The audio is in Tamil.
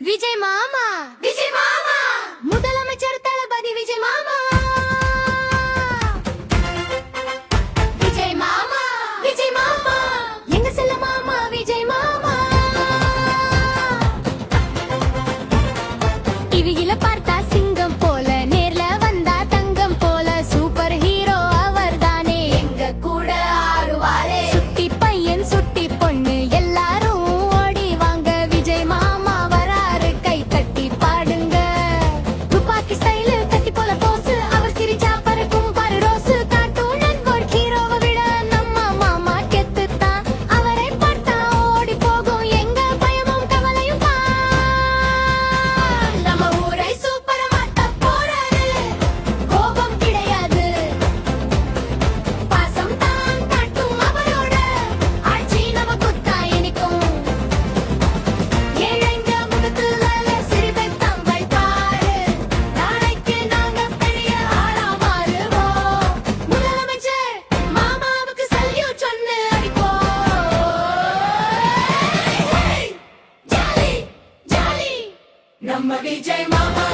விஜய் மாமா, விஜய் மாமா, முதலமைச்சர் தளபதி விஜய் மாமா, விஜய் மாமா, விஜய் மாமா, எங்க செல்ல மாமா விஜய் மாமா. டிவியில பார்த்தா சிங்கம் போல, நேர்ல வந்தா தங்கம் போல, சூப்பர் ஹீரோ அவர் தானே, எங்க கூட ஆடுவாரே. சுட்டி பையன் சுட்டி பொண்ணு எல்லாரும் ஓடி வாங்க, விஜய் மாமா வராரு, கை தட்டி பாடுங்க. துப்பாக்கி ஸ்டைலு கத்தி போல போஸ், அவர் சிரிச்சா பறக்கும் பாரு ரோஸ். கார்ட்டூன் நெட்வொர்க் ஹீரோவை விட நம்ம மாமா கெத்துத்தான், அவரை பார்த்தா ஓடி போகும் எங்க பயமும் கவலையும் தான். நம்ம ஊரை சூப்பர் மாட்ட போறாரு, கோபம் கிடையாது, பாசம் தான் காட்டும் அவரோட ஆட்சி நமக்குத்தா இனிக்கும். ஏழைங்க முகத்துல சிரிப்பை தான் வைப்பாரு, நாளைக்கு நாங்க பெரிய ஆளா மாறுவோம். முதலமைச்சர் மாமாவுக்கு சல்யூட் சொன்னு அடிப்போம். ஜாலி ஜாலி நம்ம விஜய் மாமா.